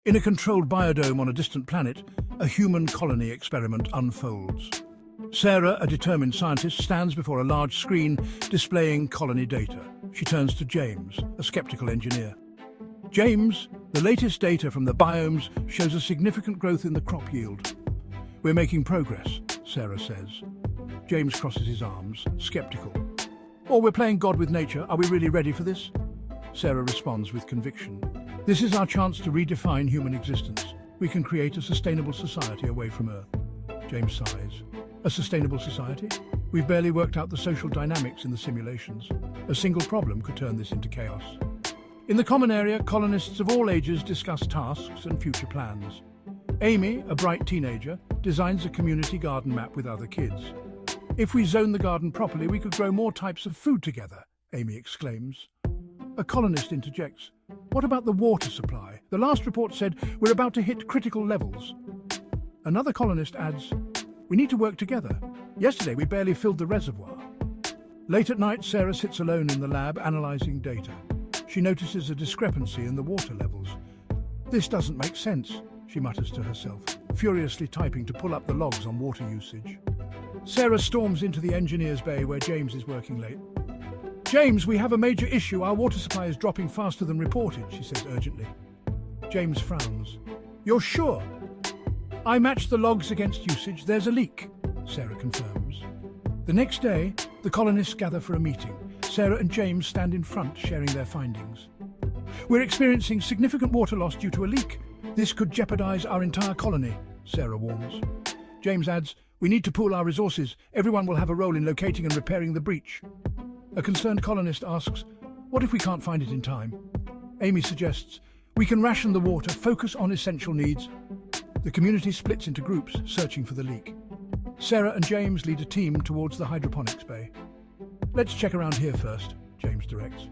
In a controlled biodome on a distant planet, a human colony experiment unfolds. Sarah, a determined scientist, stands before a large screen displaying colony data. She turns to James, a skeptical engineer. James, the latest data from the biomes shows a significant growth in the crop yield. We're making progress, Sarah says. James crosses his arms, skeptical. Or we're playing God with nature. Are we really ready for this? Sarah responds with conviction. This is our chance to redefine human existence. We can create a sustainable society away from Earth. James sighs. A sustainable society? We've barely worked out the social dynamics in the simulations. A single problem could turn this into chaos. In the common area, colonists of all ages discuss tasks and future plans. Amy, a bright teenager, designs a community garden map with other kids. If we zone the garden properly, we could grow more types of food together, Amy exclaims. A colonist interjects. What about the water supply? The last report said we're about to hit critical levels. Another colonist adds, we need to work together. Yesterday we barely filled the reservoir. Late at night, Sarah sits alone in the lab analysing data. She notices a discrepancy in the water levels. This doesn't make sense, she mutters to herself, furiously typing to pull up the logs on water usage. Sarah storms into the engineer's bay where James is working late. James, we have a major issue. Our water supply is dropping faster than reported, she says urgently. James frowns. You're sure? I matched the logs against usage. There's a leak, Sarah confirms. The next day, the colonists gather for a meeting. Sarah and James stand in front, sharing their findings. We're experiencing significant water loss due to a leak. This could jeopardize our entire colony, Sarah warns. James adds, we need to pool our resources. Everyone will have a role in locating and repairing the breach. A concerned colonist asks, what if we can't find it in time? Amy suggests, we can ration the water, focus on essential needs. The community splits into groups, searching for the leak. Sarah and James lead a team towards the hydroponics bay. Let's check around here first, James directs.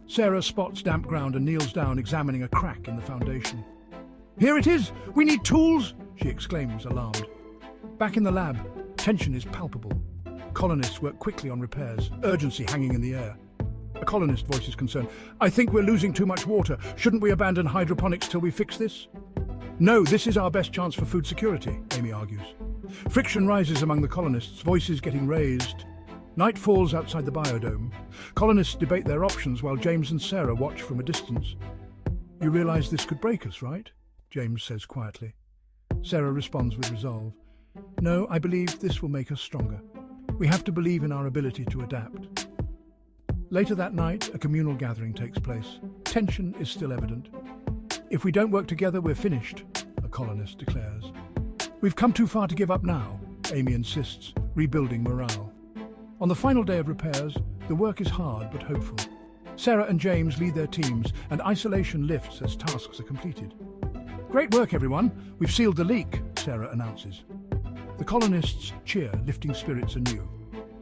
Sarah spots damp ground and kneels down, examining a crack in the foundation. Here it is! We need tools! She exclaims, alarmed. Back in the lab, tension is palpable. Colonists work quickly on repairs, urgency hanging in the air. A colonist voices concern. I think we're losing too much water. Shouldn't we abandon hydroponics till we fix this? No, this is our best chance for food security, Amy argues. Friction rises among the colonists, voices getting raised. Night falls outside the biodome. Colonists debate their options while James and Sarah watch from a distance. You realize this could break us, right? James says quietly. Sarah responds with resolve. No, I believe this will make us stronger. We have to believe in our ability to adapt. Later that night, a communal gathering takes place. Tension is still evident. If we don't work together, we're finished, a colonist declares. We've come too far to give up now, Amy insists, rebuilding morale. On the final day of repairs, the work is hard but hopeful. Sarah and James lead their teams, and isolation lifts as tasks are completed. Great work, everyone. We've sealed the leak, Sarah announces. The colonists cheer, lifting spirits anew.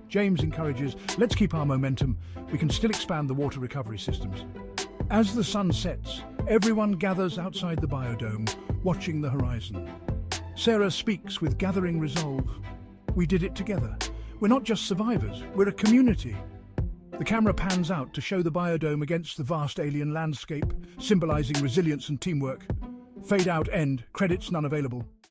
James encourages, let's keep our momentum. We can still expand the water recovery systems. As the sun sets, everyone gathers outside the biodome, watching the horizon. Sarah speaks with gathering resolve. We did it together. We're not just survivors, we're a community. The camera pans out to show the biodome against the vast alien landscape, symbolizing resilience and teamwork. Fade out, end, credits none available.